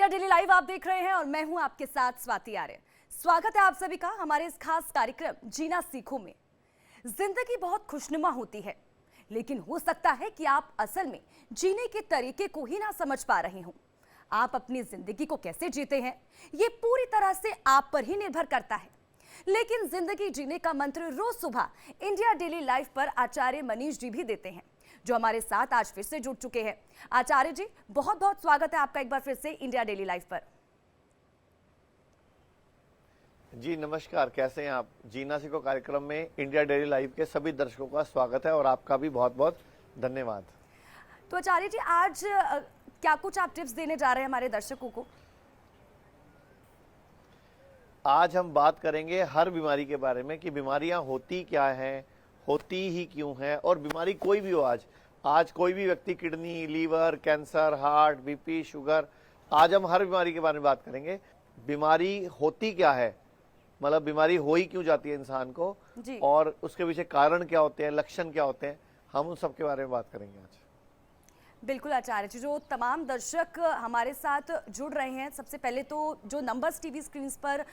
India daily live आप देख रहे हैं और मैं हूं आपके साथ स्वाति आर्य। स्वागत है आप सभी का हमारे इस खास कार्यक्रम जीना सीखो में। जिंदगी बहुत खुशनुमा होती है, लेकिन हो सकता है कि आप असल में जीने के तरीके को ही ना समझ पा रहे हो। आप अपनी जिंदगी को कैसे जीते हैं ये पूरी तरह से आप पर ही निर्भर करता है। लेकिन जिंदगी जीने का मंत्र रोज सुबह इंडिया डेली लाइव पर आचार्य मनीष जी भी देते हैं, जो हमारे साथ आज फिर से जुड़ चुके हैं। आचार्य जी, बहुत बहुत स्वागत है आपका एक बार फिर से इंडिया डेली लाइव पर। जी नमस्कार, कैसे हैं आप? जीना सीखो कार्यक्रम में इंडिया डेली लाइव के सभी दर्शकों का स्वागत है और आपका भी बहुत बहुत धन्यवाद। तो आचार्य जी, आज क्या कुछ आप टिप्स देने जा रहे हैं हमारे दर्शकों को? आज हम बात करेंगे हर बीमारी के बारे में कि बीमारियां होती क्या हैं, होती ही क्यों हैं, और बीमारी कोई भी हो। आज कोई भी व्यक्ति kidney, liver, cancer, heart, BP, sugar, आज हम हर बीमारी के बारे में बात करेंगे। बीमारी होती क्या है, मतलब बीमारी हो ही क्यों जाती है इंसान को, और उसके पीछे कारण क्या होते हैं, लक्षण क्या होते हैं, हम उन सब के बारे में बात करेंगे आज। बिल्कुल आचार्य जी, जो तमाम दर्शक हमारे साथ जुड़ रहे हैं, सबसे पहले तो जो नंबर्स टीवी स्क्रीन पर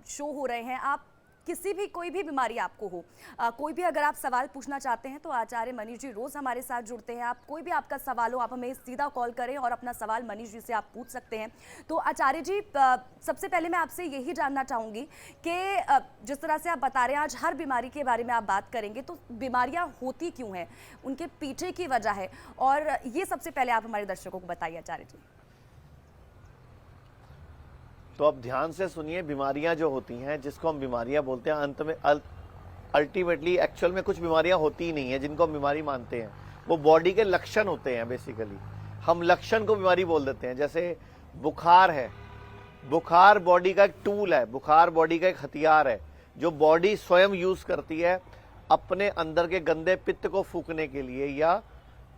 शो हो रहे हैं, आप किसी भी कोई भी बीमारी आपको हो, कोई भी अगर आप सवाल पूछना चाहते हैं तो आचार्य मनीष जी रोज हमारे साथ जुड़ते हैं। आप कोई भी आपका सवाल हो, आप हमें सीधा कॉल करें और अपना सवाल मनीष जी से आप पूछ सकते हैं। तो आचार्य जी, सबसे पहले मैं आपसे यही जानना चाहूँगी कि जिस तरह से आप बता रहे हैं आज हर बीमारी के बारे में आप बात करेंगे, तो बीमारियाँ होती क्यों हैं, उनके पीछे की वजह है, और ये सबसे पहले आप हमारे दर्शकों को बताइए आचार्य जी। तो अब ध्यान से सुनिए, बीमारियां जो होती हैं, जिसको हम बीमारियां बोलते हैं, अंत में अल्टीमेटली एक्चुअल में कुछ बीमारियां होती ही नहीं है जिनको हम बीमारी मानते हैं। वो बॉडी के लक्षण होते हैं। बेसिकली हम लक्षण को बीमारी बोल देते हैं। जैसे बुखार है, बुखार बॉडी का एक टूल है, बुखार बॉडी का एक हथियार है जो बॉडी स्वयं यूज करती है अपने अंदर के गंदे पित्त को फूकने के लिए या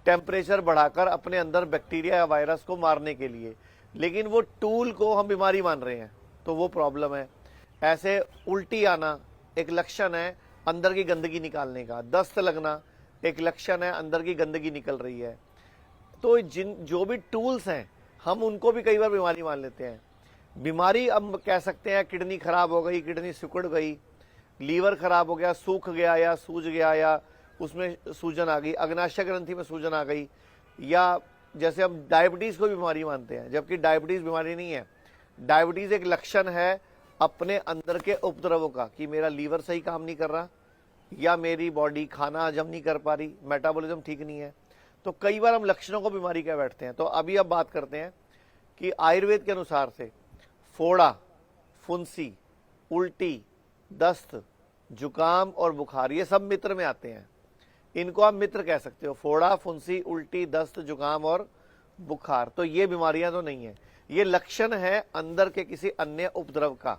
टेम्परेचर बढ़ाकर अपने अंदर बैक्टीरिया या वायरस को मारने के लिए। लेकिन वो टूल को हम बीमारी मान रहे हैं, तो वो प्रॉब्लम है। ऐसे उल्टी आना एक लक्षण है अंदर की गंदगी निकालने का। दस्त लगना एक लक्षण है अंदर की गंदगी निकल रही है। तो जो भी टूल्स हैं हम उनको भी कई बार बीमारी मान लेते हैं। बीमारी हम कह सकते हैं किडनी खराब हो गई, किडनी सिकुड़ गई, लीवर खराब हो गया, सूख गया या सूज गया, या उसमें सूजन आ गई, अग्नाशय ग्रंथि में सूजन आ गई, या जैसे हम डायबिटीज को बीमारी मानते हैं, जबकि डायबिटीज बीमारी नहीं है। डायबिटीज एक लक्षण है अपने अंदर के उपद्रवों का, कि मेरा लीवर सही काम नहीं कर रहा या मेरी बॉडी खाना हजम नहीं कर पा रही, मेटाबॉलिज्म ठीक नहीं है। तो कई बार हम लक्षणों को बीमारी कह बैठते हैं। तो अभी अब बात करते हैं कि आयुर्वेद के अनुसार से फोड़ा, फुंसी, उल्टी, दस्त, जुकाम और बुखार, ये सब मित्र में आते हैं। इनको आप मित्र कह सकते हो। फोड़ा, फुंसी, उल्टी, दस्त, जुकाम और बुखार, तो ये बीमारियां तो नहीं है, ये लक्षण है अंदर के किसी अन्य उपद्रव का।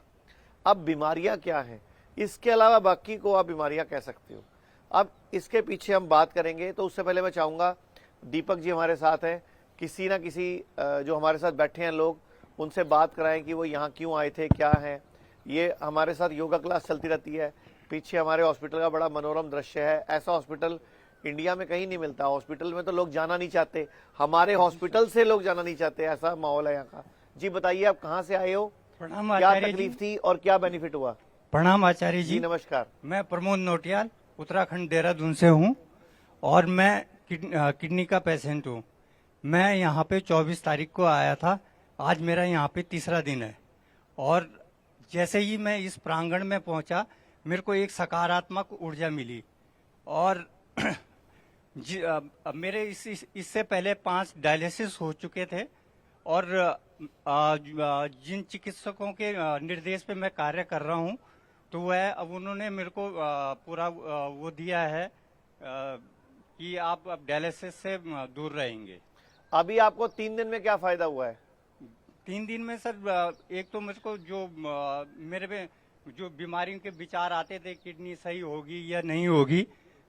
अब बीमारियां क्या हैं, इसके अलावा बाकी को आप बीमारियां कह सकते हो। अब इसके पीछे हम बात करेंगे, तो उससे पहले मैं चाहूंगा दीपक जी हमारे साथ हैं, किसी ना किसी जो हमारे साथ बैठे हैं लोग, उनसे बात कराएं कि वो यहाँ क्यों आए थे, क्या है। ये हमारे साथ योगा क्लास चलती रहती है। पीछे हमारे हॉस्पिटल का बड़ा मनोरम दृश्य है। ऐसा हॉस्पिटल इंडिया में कहीं नहीं मिलता। हॉस्पिटल में तो लोग जाना नहीं चाहते, हमारे हॉस्पिटल से लोग जाना नहीं चाहते, ऐसा माहौल है यहाँ का। जी बताइए, आप कहाँ से आए हो, क्या तकलीफ थी और क्या बेनिफिट हुआ? प्रणाम आचार्य जी। नमस्कार। मैं प्रमोद नोटियाल उत्तराखंड देहरादून से हूँ और मैं किडनी का पेशेंट हूँ। मैं यहाँ पे 24 तारीख को आया था। आज मेरा यहाँ पे तीसरा दिन है और जैसे ही मैं इस प्रांगण में पहुंचा, मेरे को एक सकारात्मक ऊर्जा मिली। और मेरे इससे पहले 5 डायलिसिस हो चुके थे और जिन चिकित्सकों के निर्देश पे मैं कार्य कर रहा हूं, तो वह अब उन्होंने मेरे को पूरा वो दिया है कि आप अब डायलिसिस से दूर रहेंगे। अभी आपको 3 दिन में क्या फायदा हुआ है? 3 दिन में सर, एक तो मेरे को जो मेरे में जो बीमारियों के विचार आते थे, किडनी सही होगी या नहीं होगी,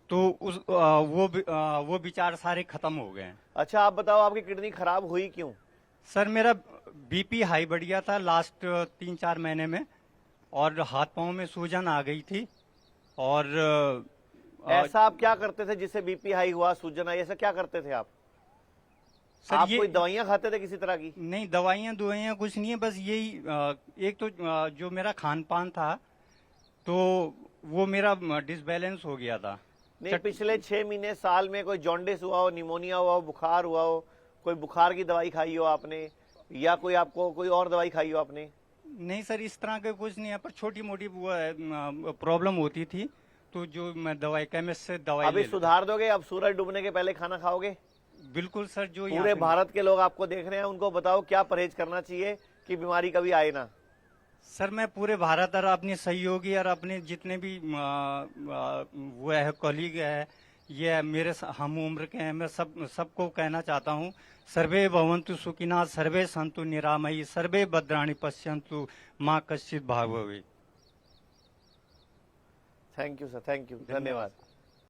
तो उस वो विचार सारे खत्म हो गए हैं। अच्छा, आप बताओ आपकी किडनी खराब हुई क्यों? सर, मेरा बीपी हाई बढ़ गया था लास्ट 3-4 महीने में और हाथ पांव में सूजन आ गई थी। और ऐसा आप क्या करते थे जिससे बीपी हाई हुआ, सूजन आई, ऐसा क्या करते थे आप? सर आप ये कोई दवाइयां खाते थे किसी तरह की? नहीं, दवाइयाँ कुछ नहीं है, बस यही एक तो जो मेरा खान पान था तो वो मेरा डिसबैलेंस हो गया था। नहीं, पिछले 6 महीने साल में कोई जॉन्डिस हुआ हो, निमोनिया हुआ हो, बुखार हुआ हो, कोई बुखार की दवाई खाई हो आपने, या कोई आपको कोई और दवाई खाई हो आपने? नहीं सर, इस तरह का कुछ नहीं है, पर छोटी मोटी वो प्रॉब्लम होती थी, तो जो मैं दवाई केमिस्ट से दवाई अभी ले लेता। सुधार दोगे? अब सूरज डूबने के पहले खाना खाओगे? बिल्कुल सर, जो यहाँ पूरे पे- भारत के लोग आपको देख रहे हैं, उनको बताओ क्या परहेज करना चाहिए कि बीमारी कभी आए ना। सर मैं पूरे भारत और अपने सहयोगी और अपने जितने भी वो है कलीग है, ये मेरे हम उम्र के हैं, मैं सबको कहना चाहता हूँ, सर्वे भवन्तु सुखिनः, सर्वे सन्तु निरामयी, सर्वे भद्राणि पश्यन्तु, माँ कश्चित् भाग् भवेत्। Thank you sir, thank you, धन्यवाद।